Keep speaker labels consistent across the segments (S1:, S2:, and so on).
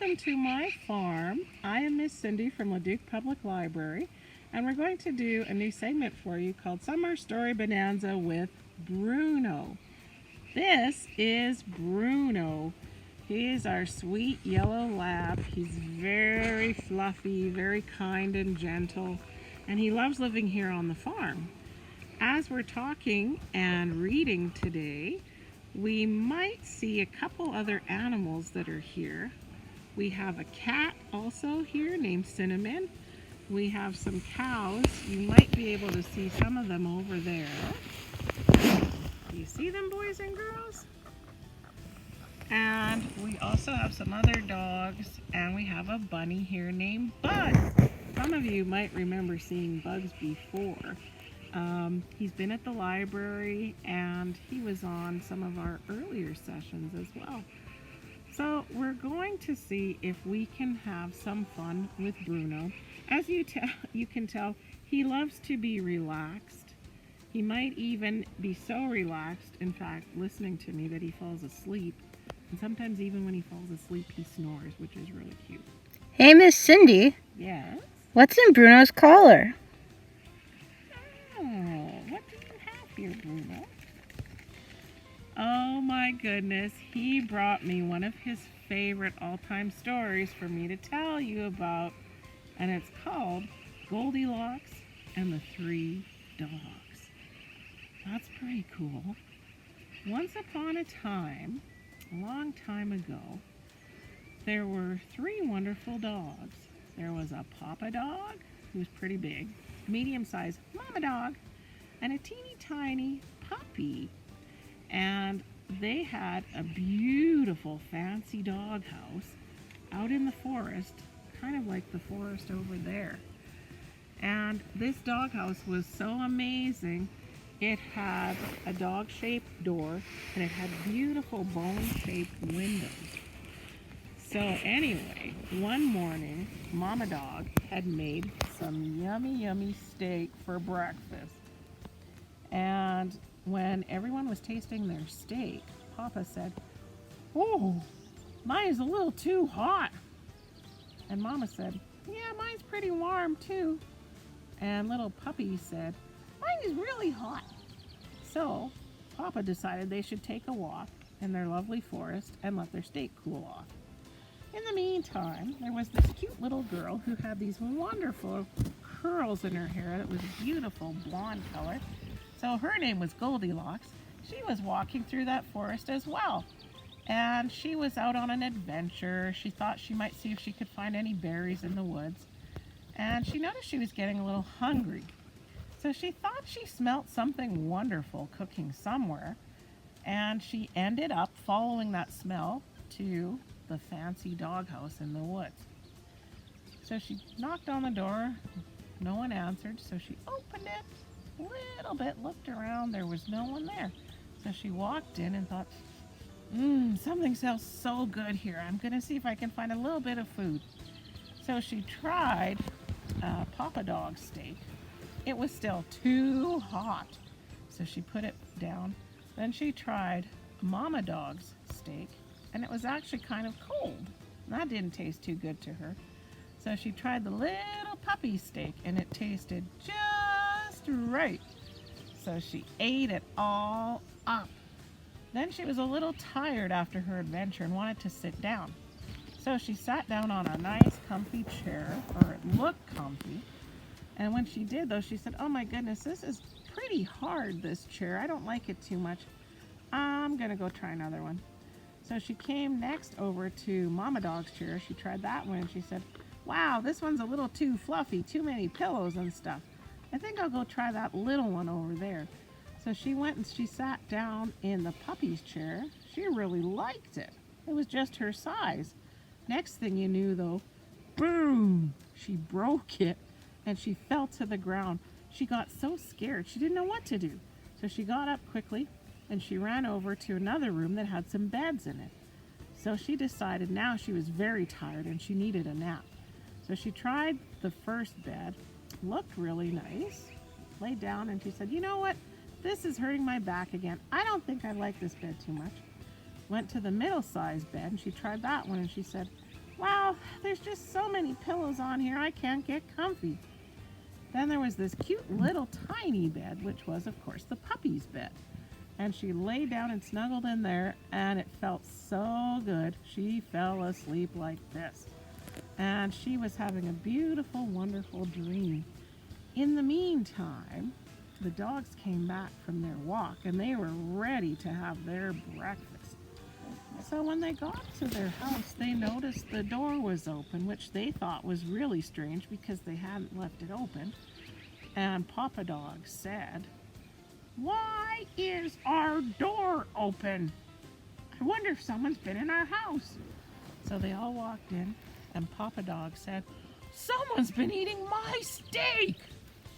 S1: welcome to my farm. I am Miss Cindy from Leduc Public Library, and we're going to do a new segment for you called Summer Story Bonanza with Bruno. This is Bruno. He is our sweet yellow lab. He's very fluffy, very kind and gentle, and he loves living here on the farm. As we're talking and reading today, we might see a couple other animals that are here. We have a cat also here named Cinnamon. We have some cows. You might be able to see some of them over there. Do you see them, boys and girls? And we also have some other dogs, and we have a bunny here named Bug. Some of you might remember seeing Bugs before. He's been at the library, and he was on some of our earlier sessions as well. So we're going to see if we can have some fun with Bruno. As you can tell, he loves to be relaxed. He might even be so relaxed, in fact, listening to me, that he falls asleep. And sometimes even when he falls asleep, he snores, which is really cute.
S2: Hey, Miss Cindy.
S1: Yes?
S2: What's in Bruno's collar?
S1: What do you have here, Bruno? Oh my goodness, he brought me one of his favorite all-time stories for me to tell you about, and it's called Goldilocks and the Three Dogs. That's pretty cool. Once upon a time, a long time ago, there were three wonderful dogs. There was a papa dog, who was pretty big, medium-sized mama dog, and a teeny tiny puppy. And they had a beautiful fancy dog house out in the forest, kind of like the forest over there. And this dog house was so amazing. It had a dog-shaped door, and it had beautiful bone-shaped windows. So anyway, one morning, Mama Dog had made some yummy steak for breakfast. And when everyone was tasting their steak, Papa said, "Oh, mine's a little too hot." And Mama said, "Yeah, mine's pretty warm too." And little Puppy said, "Mine is really hot." So Papa decided they should take a walk in their lovely forest and let their steak cool off. In the meantime, there was this cute little girl who had these wonderful curls in her hair that was a beautiful blonde color. So her name was Goldilocks. She was walking through that forest as well. And she was out on an adventure. She thought she might see if she could find any berries in the woods. And she noticed she was getting a little hungry. So she thought she smelt something wonderful cooking somewhere. And she ended up following that smell to the fancy doghouse in the woods. So she knocked on the door. No one answered, so she opened it a little bit, looked around. There was no one there. So she walked in and thought, something smells so good here. I'm going to see if I can find a little bit of food. So she tried Papa Dog's steak. It was still too hot, so she put it down. Then she tried Mama Dog's steak, and it was actually kind of cold. That didn't taste too good to her. So she tried the little puppy steak, and it tasted just right. So she ate it all up. Then she was a little tired after her adventure and wanted to sit down. So she sat down on a nice comfy chair, or it looked comfy. And when she did, though, she said, "Oh my goodness, this is pretty hard, this chair. I don't like it too much. I'm going to go try another one." So she came next over to Mama Dog's chair. She tried that one, and she said, "Wow, this one's a little too fluffy, too many pillows and stuff. I think I'll go try that little one over there." So she went and she sat down in the puppy's chair. She really liked it. It was just her size. Next thing you knew, though, boom, she broke it, and she fell to the ground. She got so scared, she didn't know what to do. So she got up quickly, and she ran over to another room that had some beds in it. So she decided now she was very tired and she needed a nap. So she tried the first bed, looked really nice, laid down, and she said, "You know what? This is hurting my back again. I don't think I like this bed too much." Went to the middle-sized bed, and she tried that one, and she said, Wow, there's just so many pillows on here, I can't get comfy. Then there was this cute little tiny bed, which was, of course, the puppy's bed. And she lay down and snuggled in there, and it felt so good. She fell asleep like this. And she was having a beautiful, wonderful dream. In the meantime, the dogs came back from their walk, and they were ready to have their breakfast. So when they got to their house, they noticed the door was open, which they thought was really strange because they hadn't left it open. And Papa Dog said, "Why is our door open? I wonder if someone's been in our house." So they all walked in, and Papa Dog said, "Someone's been eating my steak."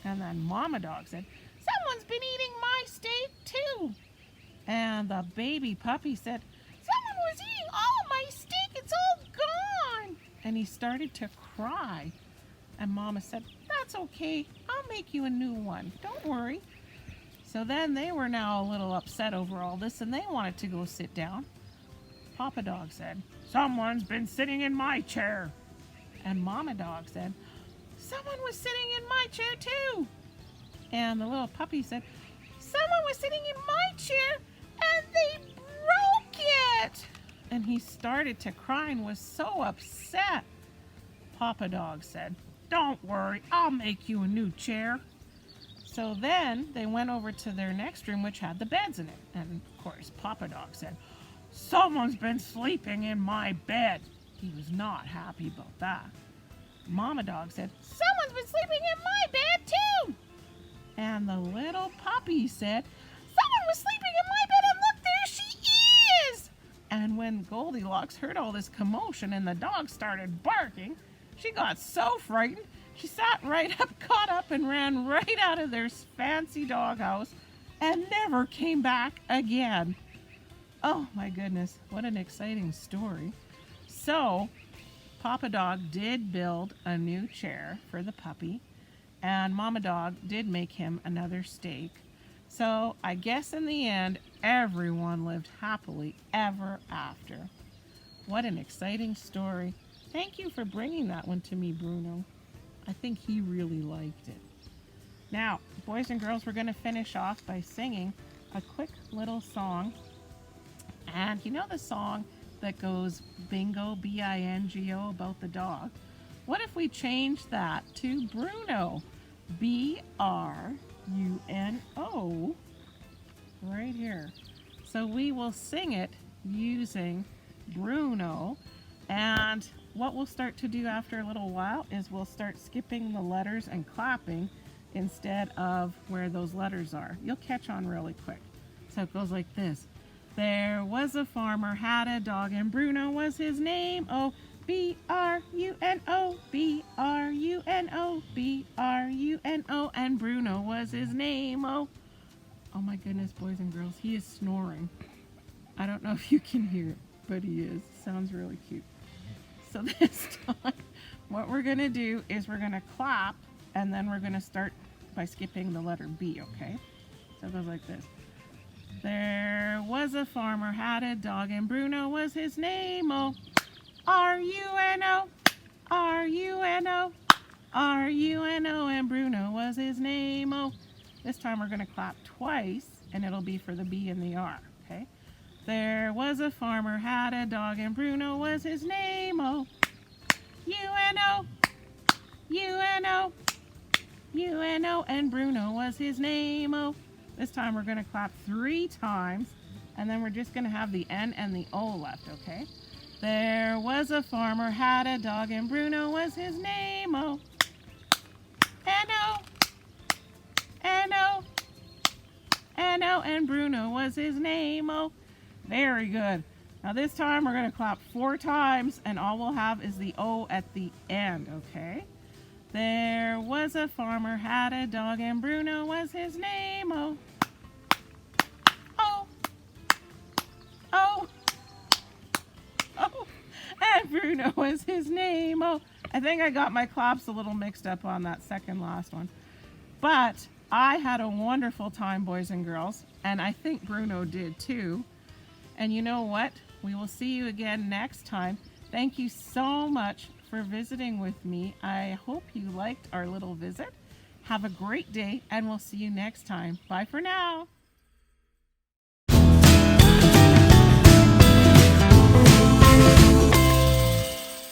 S1: And then Mama Dog said, "Someone's been eating my steak too." And the baby puppy said, "Someone was eating all my steak, it's all gone." And he started to cry. And Mama said, "That's okay, I'll make you a new one, don't worry." So then they were now a little upset over all this, and they wanted to go sit down. Papa Dog said, "Someone's been sitting in my chair." And Mama Dog said, "Someone was sitting in my chair too." And the little puppy said, "Someone was sitting in my chair and they broke it." And he started to cry and was so upset. Papa Dog said, "Don't worry, I'll make you a new chair." So then they went over to their next room, which had the beds in it. And of course, Papa Dog said, "Someone's been sleeping in my bed." He was not happy about that. Mama Dog said, "Someone's been sleeping in my bed too." And the little puppy said, "Someone was sleeping in my bed and look, there she is." And when Goldilocks heard all this commotion and the dog started barking, she got so frightened, she sat right up, got up, and ran right out of their fancy doghouse and never came back again. Oh my goodness, what an exciting story. So, Papa Dog did build a new chair for the puppy, and Mama Dog did make him another steak. So I guess in the end, everyone lived happily ever after. What an exciting story. Thank you for bringing that one to me, Bruno. I think he really liked it. Now, boys and girls, we're going to finish off by singing a quick little song. And you know the song that goes bingo, B-I-N-G-O, about the dog? What if we change that to Bruno, B-R-U-N-O, right here. So we will sing it using Bruno, and what we'll start to do after a little while is we'll start skipping the letters and clapping instead of where those letters are. You'll catch on really quick. So it goes like this. There was a farmer, had a dog, and Bruno was his name. Oh, B-R-U-N-O, B-R-U-N-O, B-R-U-N-O, and Bruno was his name. Oh, oh my goodness, boys and girls, he is snoring. I don't know if you can hear it, but he is. Sounds really cute. So this time, what we're going to do is we're going to clap, and then we're going to start by skipping the letter B, okay? So it goes like this. There was a farmer, had a dog, and Bruno was his name. Oh, R-U-N-O, R-U-N-O, R-U-N-O, and Bruno was his name. Oh, this time we're going to clap twice, and it'll be for the B and the R, okay? There was a farmer, had a dog, and Bruno was his name. Oh, U-N-O, U-N-O, U-N-O, and Bruno was his name. Oh, this time we're going to clap 3 times, and then we're just going to have the N and the O left, okay? There was a farmer, had a dog, and Bruno was his name. Oh, N-O, N-O, N-O, and Bruno was his name. Oh, very good. Now this time we're going to clap 4 times, and all we'll have is the O at the end, okay? There was a farmer, had a dog, and Bruno was his name. Oh, oh, oh, oh, and Bruno was his name. Oh, I think I got my claps a little mixed up on that second last one. But I had a wonderful time, boys and girls, and I think Bruno did too. And you know what? We will see you again next time. Thank you so much for visiting with me. I hope you liked our little visit. Have a great day, and we'll see you next time. Bye for now.